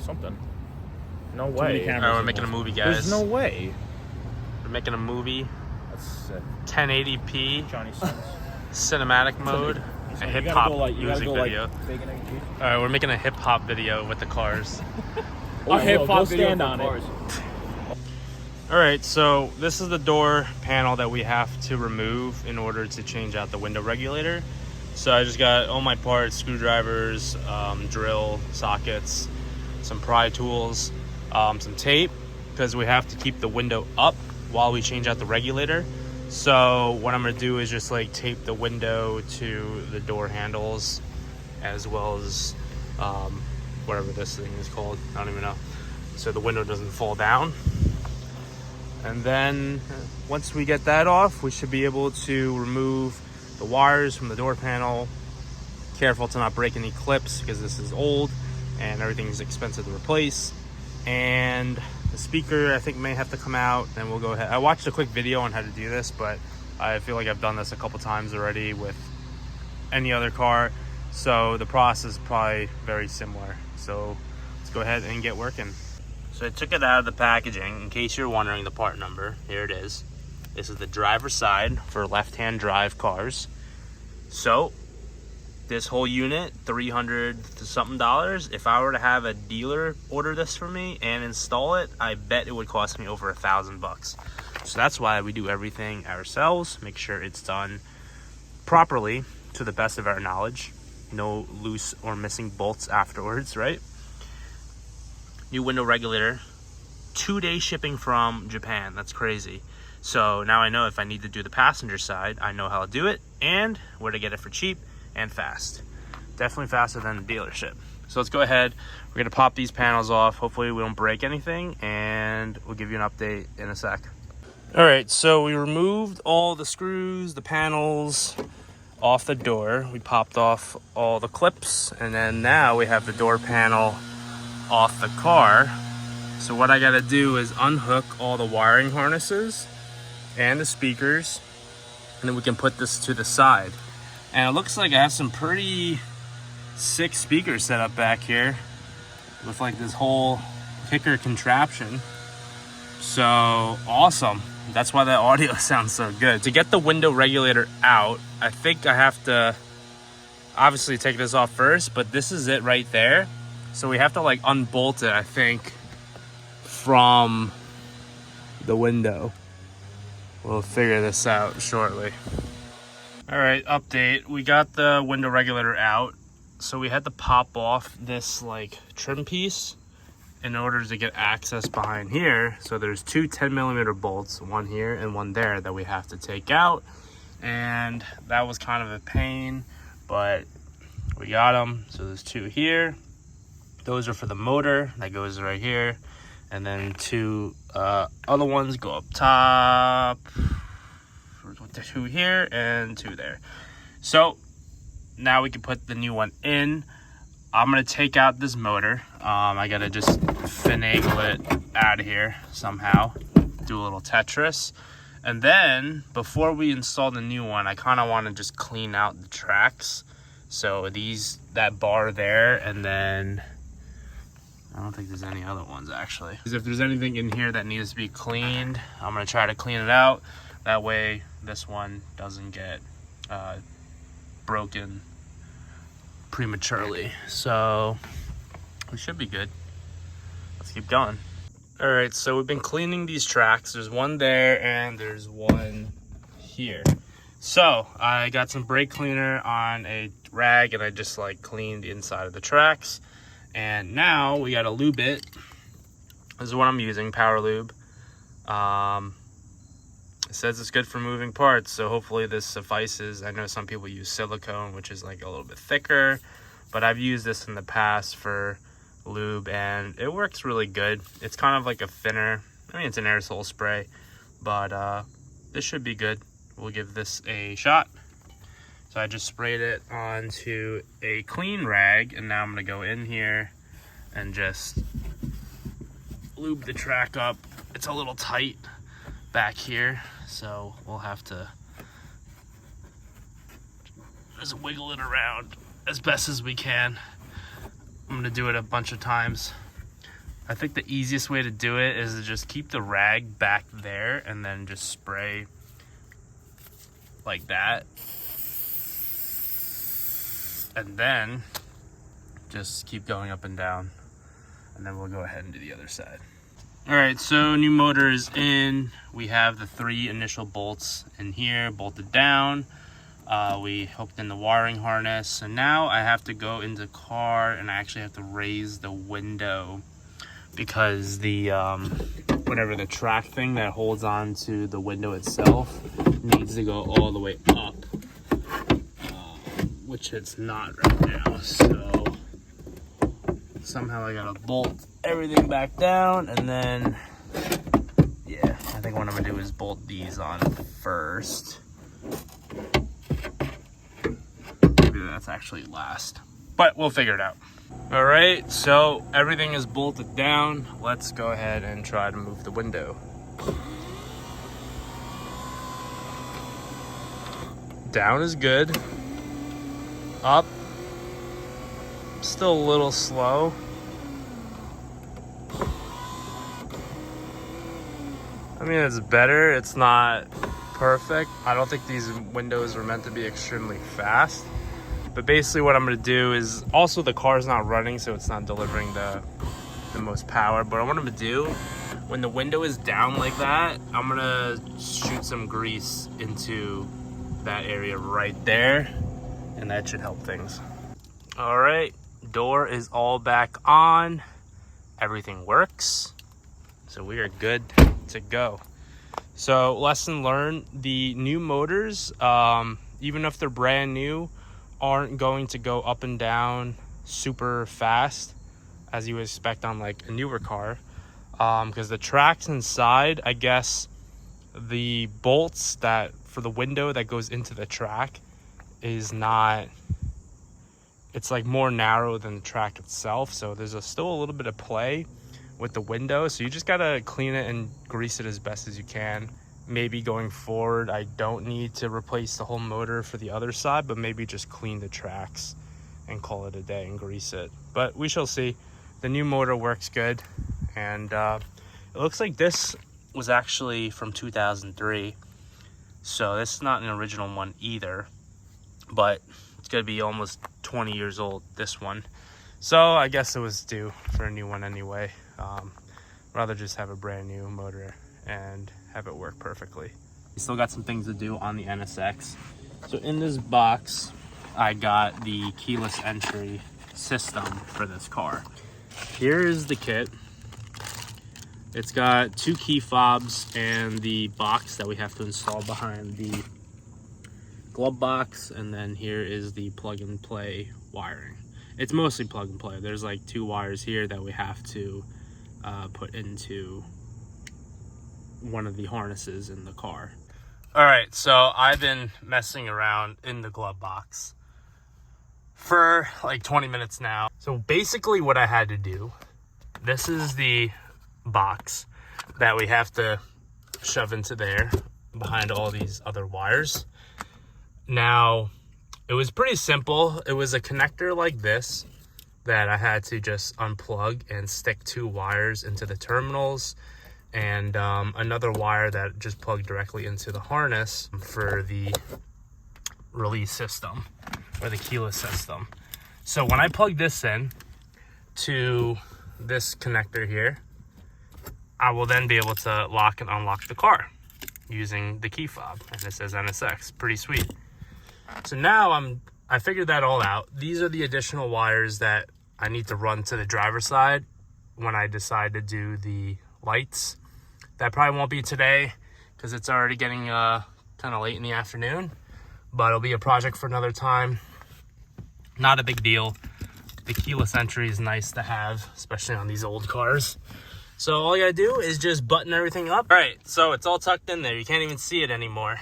something. No way. Alright, we're making a movie, guys. There's no way. We're making a movie. That's sick. 1080p. Johnny Sins. Cinematic mode. A hip hop music video. Alright, we're making a hip hop video with the cars. A hip hop video on it. Alright, so this is the door panel that we have to remove in order to change out the window regulator. So I just got all my parts, screwdrivers, drill, sockets, some pry tools, some tape, because we have to keep the window up while we change out the regulator. So what I'm going to do is just like tape the window to the door handles, as well as whatever this thing is called, I don't even know, so the window doesn't fall down. And then once we get that off, we should be able to remove the wires from the door panel. Careful to not break any clips because this is old and everything is expensive to replace. And the speaker I think may have to come out, and we'll go ahead. I watched a quick video on how to do this, but I feel like I've done this a couple times already with any other car, so the process is probably very similar. So let's go ahead and get working. So I took it out of the packaging. In case you're wondering the part number, here it is. This is the driver's side for left-hand drive cars. So this whole unit, $300 to something. If I were to have a dealer order this for me and install it, I bet it would cost me over $1,000. So that's why we do everything ourselves. Make sure it's done properly to the best of our knowledge. No loose or missing bolts afterwards, right? New window regulator, 2-day shipping from Japan. That's crazy. So now I know if I need to do the passenger side, I know how to do it and where to get it for cheap and fast. Definitely faster than the dealership. So let's go ahead. We're gonna pop these panels off. Hopefully we don't break anything, and we'll give you an update in a sec. All right, so we removed all the screws, the panels off the door. We popped off all the clips, and then now we have the door panel off the car. So what I gotta do is unhook all the wiring harnesses and the speakers, and then we can put this to the side. And it looks like I have some pretty sick speakers set up back here with like this whole kicker contraption. So awesome. That's why that audio sounds so good. To get the window regulator out, I think I have to obviously take this off first, but this is it right there. So we have to like unbolt it, I think, from the window. We'll figure this out shortly. All right, update. We got the window regulator out. So we had to pop off this like trim piece in order to get access behind here. So there's two 10mm bolts, one here and one there, that we have to take out. And that was kind of a pain, but we got them. So there's two here. Those are for the motor that goes right here, and then two other ones go up top. Two here and two there. So now we can put the new one in. I'm gonna take out this motor. I gotta just finagle it out of here somehow. Do a little Tetris, and then before we install the new one, I kind of want to just clean out the tracks. So that bar there, and then I don't think there's any other ones actually. If there's anything in here that needs to be cleaned, I'm gonna try to clean it out. That way this one doesn't get broken prematurely. So we should be good. Let's keep going. All right, so we've been cleaning these tracks. There's one there and there's one here. So I got some brake cleaner on a rag and I just like cleaned the inside of the tracks. And now we gotta lube it. This is what I'm using, Power Lube. It says it's good for moving parts, so hopefully this suffices. I know some people use silicone, which is like a little bit thicker, but I've used this in the past for lube and it works really good. It's kind of like a thinner, I mean it's an aerosol spray, but this should be good. We'll give this a shot. So I just sprayed it onto a clean rag, and now I'm gonna go in here and just lube the track up. It's a little tight back here, so we'll have to just wiggle it around as best as we can. I'm gonna do it a bunch of times I think the easiest way to do it is to just keep the rag back there and then just spray like that. And then just keep going up and down. And then we'll go ahead and do the other side. All right, so new motor is in. We have the 3 initial bolts in here, bolted down. We hooked in the wiring harness. So now I have to go into the car and I actually have to raise the window because the whatever the track thing that holds on to the window itself needs to go all the way up, which it's not right now. So somehow I gotta bolt everything back down, and then yeah, I think what I'm gonna do is bolt these on first. Maybe that's actually last, but we'll figure it out. All right, so everything is bolted down. Let's go ahead and try to move the window. Down is good. Up, still a little slow. I mean, it's better. It's not perfect. I don't think these windows were meant to be extremely fast. But basically what I'm going to do is, also the car's not running, so it's not delivering the most power. But what I'm going to do, when the window is down like that, I'm going to shoot some grease into that area right there, and that should help things. All right, door is all back on. Everything works. So we are good to go. So lesson learned, the new motors, even if they're brand new, aren't going to go up and down super fast as you would expect on like a newer car, because the tracks inside, I guess the bolts that for the window that goes into the track is not, it's like more narrow than the track itself, so there's still a little bit of play with the window. So you just gotta clean it and grease it as best as you can. Maybe going forward, I don't need to replace the whole motor for the other side, but maybe just clean the tracks and call it a day and grease it. But we shall see. The new motor works good, and it looks like this was actually from 2003. So this is not an original one either, but it's gonna be almost 20 years old, this one. So I guess it was due for a new one anyway. Rather just have a brand new motor and have it work perfectly. We still got some things to do on the NSX. So in this box, I got the keyless entry system for this car. Here is the kit. It's got 2 key fobs and the box that we have to install behind the glove box, and then here is the plug and play wiring. It's mostly plug and play. There's like 2 wires here that we have to put into one of the harnesses in the car. All right, so I've been messing around in the glove box for like 20 minutes now. So basically what I had to do, this is the box that we have to shove into there behind all these other wires. Now, it was pretty simple. It was a connector like this that I had to just unplug and stick 2 wires into the terminals, and another wire that just plugged directly into the harness for the release system or the keyless system. So when I plug this in to this connector here, I will then be able to lock and unlock the car using the key fob, and it says NSX. Pretty sweet. So now I figured that all out. These are the additional wires that I need to run to the driver's side when I decide to do the lights. That probably won't be today because it's already getting kind of late in the afternoon, but it'll be a project for another time. Not a big deal. The keyless entry is nice to have, especially on these old cars. So all you gotta do is just button everything up. All right, so it's all tucked in there. You can't even see it anymore.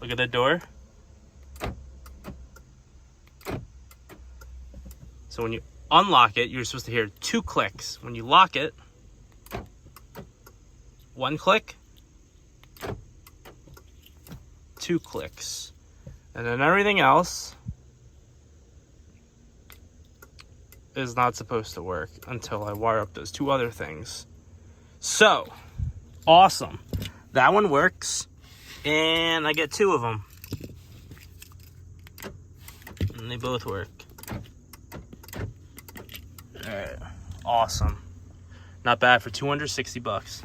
Look at that door. So when you unlock it, you're supposed to hear 2 clicks. When you lock it, 1 click, 2 clicks. And then everything else is not supposed to work until I wire up those two other things. So, awesome. That one works, and I get two of them. And they both work. All right, awesome. Not bad for 260 bucks.